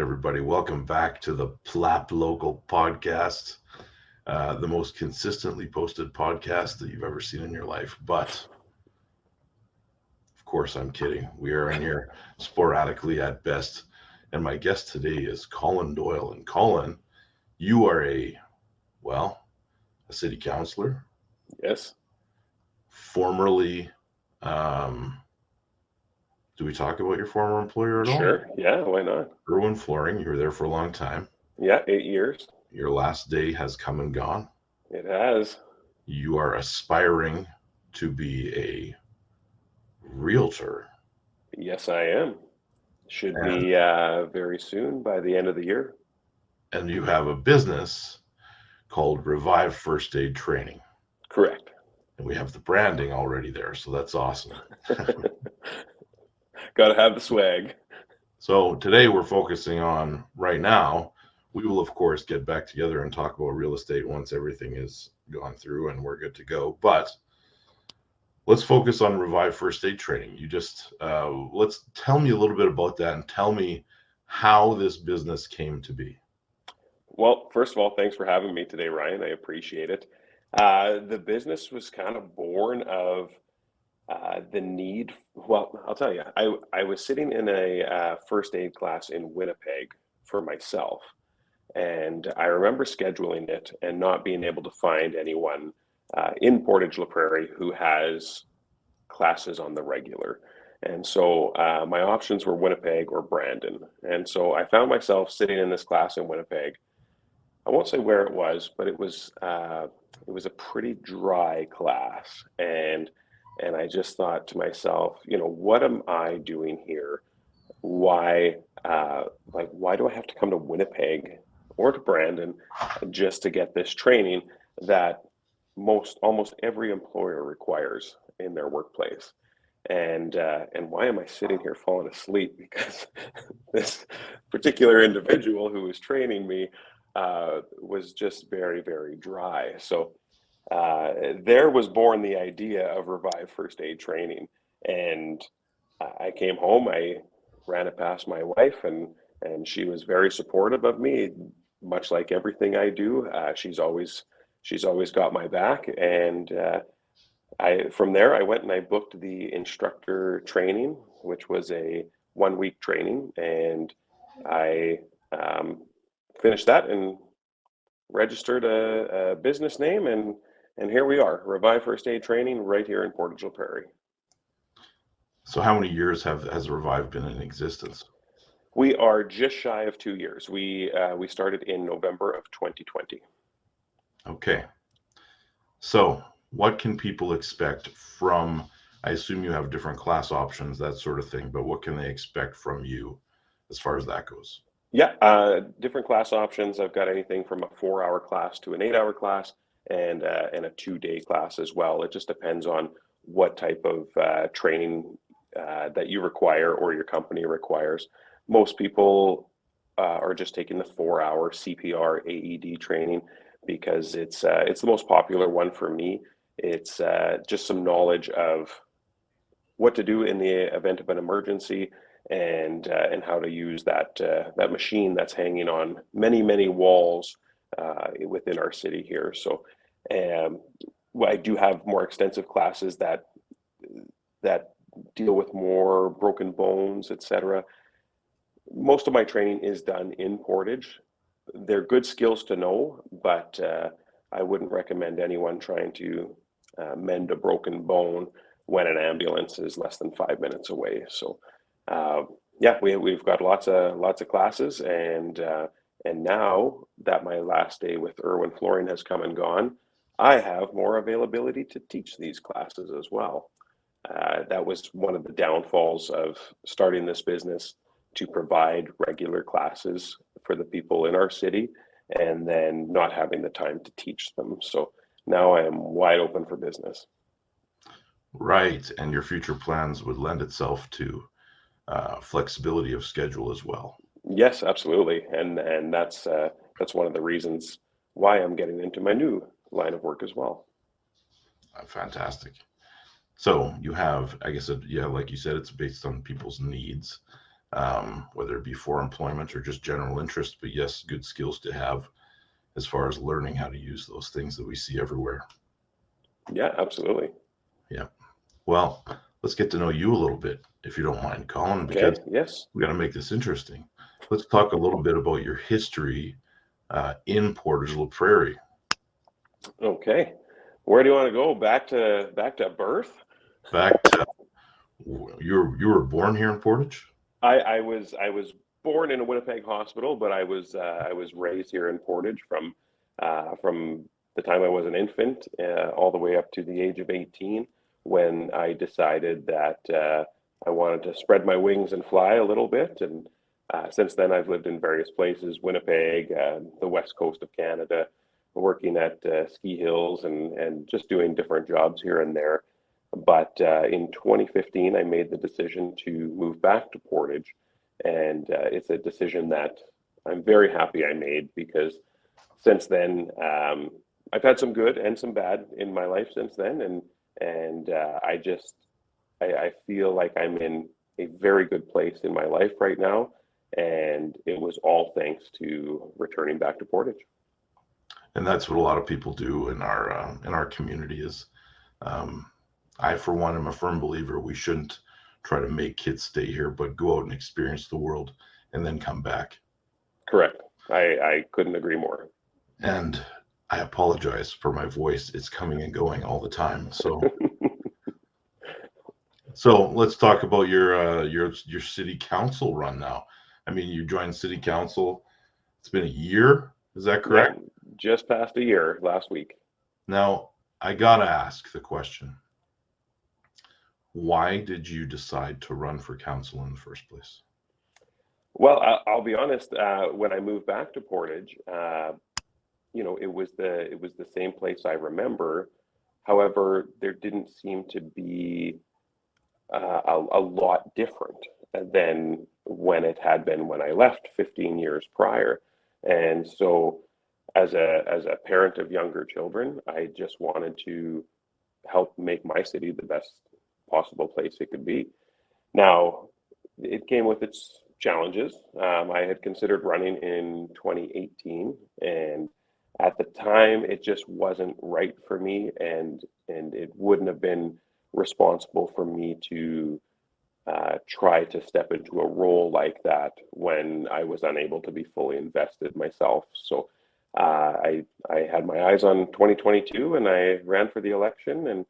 everybody. Welcome back to the PLAP Local Podcast, the most consistently posted podcast that you've ever seen in your life. But, of course, I'm kidding. We are in here sporadically at best. And my guest today is Colin Doyle. And Colin, you are a city councillor, Yes. formerly, do we talk about your former employer at all? Sure. Yeah. Why not? Irwin Flooring. You were there for a long time. Yeah. 8 years. Your last day has come and gone. It has. You are aspiring to be a realtor. Yes, I am. Should be very soon by the end of the year. And you have a business called Revive First Aid Training. Correct. And we have the branding already there, so that's awesome. Got to have the swag. So today we're focusing on, right now, we will of course get back together and talk about real estate once everything is gone through and we're good to go. But let's focus on Revive First Aid Training. You just, let's tell me a little bit about that and tell me how this business came to be. Well, first of all, thanks for having me today, Ryan. I appreciate it. The business was kind of born of the need. Well, I'll tell you, I was sitting in a first aid class in Winnipeg for myself. And I remember scheduling it and not being able to find anyone in Portage, Prairie who has classes on the regular. And so my options were Winnipeg or Brandon. And so I found myself sitting in this class in Winnipeg. I won't say where it was, but it was a pretty dry class. And I just thought to myself, what am I doing here? Why do I have to come to Winnipeg or to Brandon just to get this training that almost every employer requires in their workplace? And why am I sitting here falling asleep? Because this particular individual who was training me was just very, very dry. So there was born the idea of Revive First Aid Training. And I came home, I ran it past my wife, and she was very supportive of me, much like everything I do. She's always got my back. And from there, I went and I booked the instructor training, which was a 1-week training. And I finished that and registered a business name, and here we are, Revive First Aid Training, right here in Portage, Prairie. So how many years has Revive been in existence? We are just shy of 2 years. We started in November of 2020. Okay. So what can people expect from, I assume you have different class options, that sort of thing, but what can they expect from you as far as that goes? Yeah, different class options. I've got anything from a 4-hour class to an 8-hour class, and a 2-day class as well. It just depends on what type of training that you require or your company requires. Most people are just taking the 4-hour CPR AED training because it's the most popular one for me. It's just some knowledge of what to do in the event of an emergency, and how to use that machine that's hanging on many walls within our city here. So I do have more extensive classes that deal with more broken bones, etc. Most of my training is done in Portage. They're good skills to know, but I wouldn't recommend anyone trying to mend a broken bone when an ambulance is less than 5 minutes away. So we've got lots of classes, and now that my last day with Irwin Flooring has come and gone, I have more availability to teach these classes as well. That was one of the downfalls of starting this business, to provide regular classes for the people in our city and then not having the time to teach them. So now I am wide open for business. Right, and your future plans would lend itself to flexibility of schedule as well. Yes, absolutely, and that's one of the reasons why I'm getting into my new line of work as well. Fantastic. So you have, I guess, like you said, it's based on people's needs. whether it be for employment or just general interest. But yes, good skills to have as far as learning how to use those things that we see everywhere. Yeah, absolutely. Yeah. Well, let's get to know you a little bit, if you don't mind, Colin, Okay. because Yes. we got to make this interesting. Let's talk a little bit about your history in Portage, Prairie. Okay. Where do you want to go? Back to birth? Back to you were born here in Portage? I was born in a Winnipeg hospital, but I was raised here in Portage from the time I was an infant all the way up to the age of 18, when I decided that I wanted to spread my wings and fly a little bit. And since then, I've lived in various places: Winnipeg, the west coast of Canada, working at ski hills and just doing different jobs here and there. But in 2015, I made the decision to move back to Portage, and it's a decision that I'm very happy I made, because since then I've had some good and some bad in my life since then, and I feel like I'm in a very good place in my life right now, and it was all thanks to returning back to Portage. And that's what a lot of people do in our community. Is I, for one, am a firm believer we shouldn't try to make kids stay here, but go out and experience the world and then come back. Correct. I couldn't agree more. And I apologize for my voice. It's coming and going all the time. So so let's talk about your city council run now. I mean, you joined city council. It's been a year. Is that correct? Yeah, just past a year last week. Now, I gotta ask the question. Why did you decide to run for council in the first place? Well, I'll be honest. When I moved back to Portage, it was the same place I remember. However, there didn't seem to be a lot different than when it had been when I left 15 years prior. And so, as a parent of younger children, I just wanted to help make my city the best possible place it could be. Now, it came with its challenges. I had considered running in 2018, and at the time, it just wasn't right for me, and it wouldn't have been responsible for me to try to step into a role like that when I was unable to be fully invested myself. So I had my eyes on 2022, and I ran for the election, and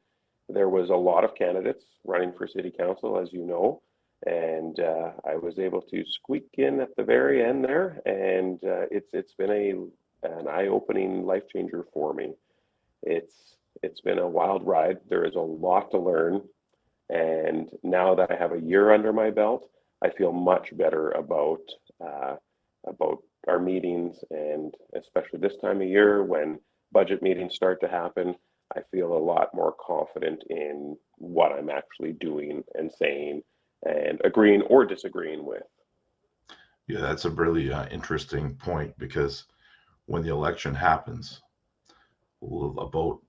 there was a lot of candidates running for city council, as you know, and I was able to squeak in at the very end there, and it's been an eye-opening life changer for me. It's been a wild ride. There is a lot to learn, and now that I have a year under my belt, I feel much better about our meetings, and especially this time of year when budget meetings start to happen, I feel a lot more confident in what I'm actually doing and saying and agreeing or disagreeing with. Yeah, that's a really interesting point, because when the election happens, about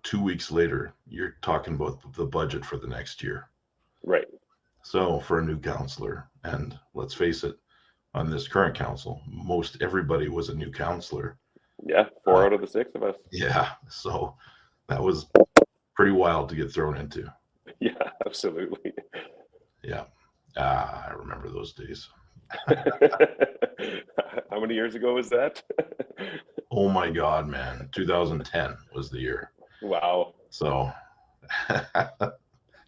2 weeks later, you're talking about the budget for the next year. Right. So for a new counselor, and let's face it, on this current council, most everybody was a new counselor. Yeah, 4 out of the 6 of us. Yeah, so that was pretty wild to get thrown into. Yeah, absolutely. Yeah, I remember those days. How many years ago was that? Oh my God, man. 2010 was the year. Wow. So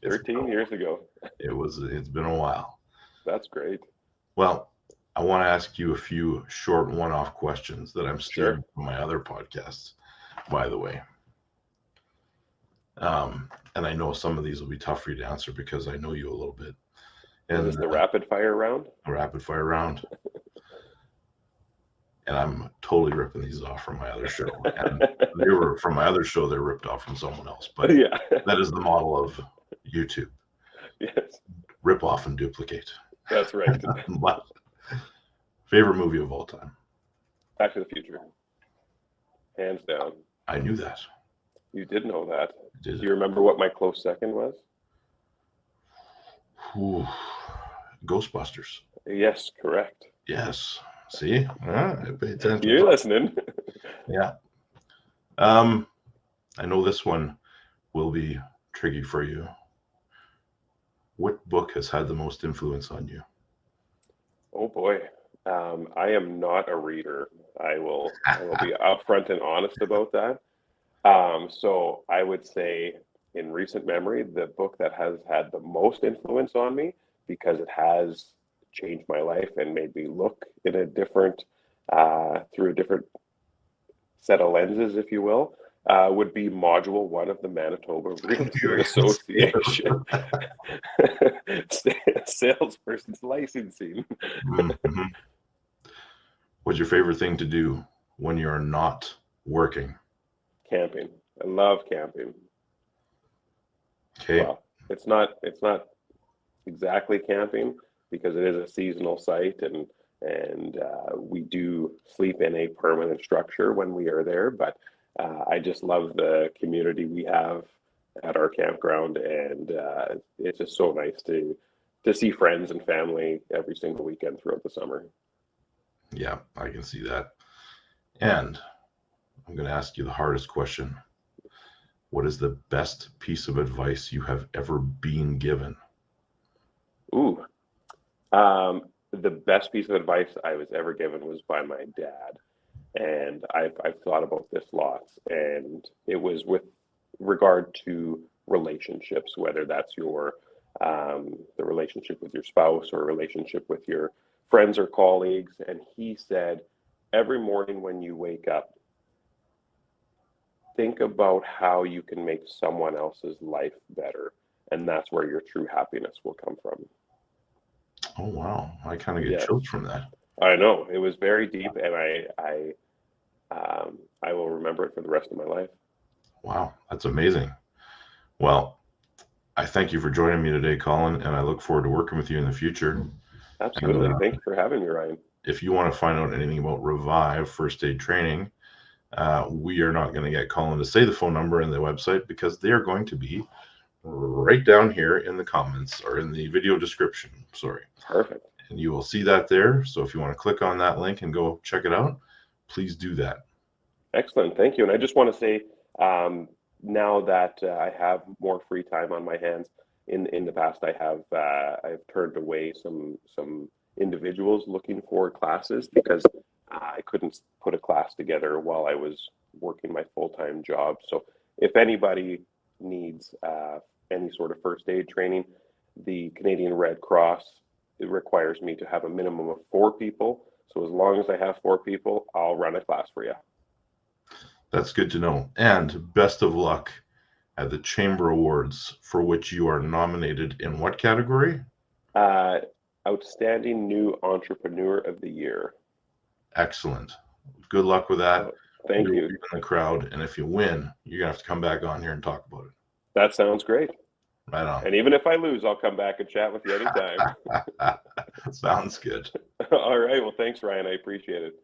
13 years ago. It's been a while. That's great. Well, I want to ask you a few short one-off questions that I'm stealing Sure. from my other podcasts, by the way. And I know some of these will be tough for you to answer because I know you a little bit. And is this the rapid fire round? A rapid fire round. And I'm totally ripping these off from my other show. And they were from my other show, they're ripped off from someone else. But yeah, that is the model of YouTube. yes, Rip off and duplicate. that's right. But favorite movie of all time? Back to the Future, hands down. I knew that. You did know that. Did Do you remember what my close second was? Ooh, Ghostbusters. Yes, correct. Yes. See, I pay attention. You're listening. Yeah. I know this one will be tricky for you. What book has had the most influence on you? Oh boy. I am not a reader. I will be upfront and honest about that. So I would say in recent memory, the book that has had the most influence on me, because it has changed my life and made me look in a different, through a different set of lenses, if you will, would be Module 1 of the Manitoba Real Estate Association. Salesperson's licensing. Mhm. What's your favorite thing to do when you're not working? Camping. I love camping. Okay. Well, it's not exactly camping because it is a seasonal site, and we do sleep in a permanent structure when we are there. But I just love the community we have at our campground, and it's just so nice to see friends and family every single weekend throughout the summer. Yeah, I can see that. And I'm going to ask you the hardest question. What is the best piece of advice you have ever been given? Ooh, the best piece of advice I was ever given was by my dad. And I've thought about this lots, and it was with regard to relationships, whether that's your the relationship with your spouse or a relationship with your friends or colleagues. And he said, every morning when you wake up, think about how you can make someone else's life better, and that's where your true happiness will come from. Oh, wow. I kind of get Yes, chills from that. I know it was very deep, and I will remember it for the rest of my life. Wow, that's amazing. Well, I thank you for joining me today, Colin, and I look forward to working with you in the future. Absolutely. And Thank you for having me, Ryan. if you want to find out anything about Revive First Aid Training, we are not going to get Colin to say the phone number and the website because they are going to be right down here in the comments or in the video description. Sorry. Perfect. And you will see that there. So if you want to click on that link and go check it out, please do that. Excellent. Thank you. And I just want to say, now that I have more free time on my hands, in the past I've turned away some individuals looking for classes because I couldn't put a class together while I was working my full-time job. So if anybody needs any sort of first aid training, the Canadian Red Cross, it requires me to have a minimum of 4 people. So as long as I have 4 people, I'll run a class for you. That's good to know. And best of luck at the Chamber Awards, for which you are nominated in what category? Outstanding New Entrepreneur of the Year. Excellent. Good luck with that. Thank you. You're in the crowd, and if you win, you're gonna have to come back on here and talk about it. That sounds great. Right on. And even if I lose, I'll come back and chat with you anytime. Sounds good. All right. Well, thanks, Ryan. I appreciate it.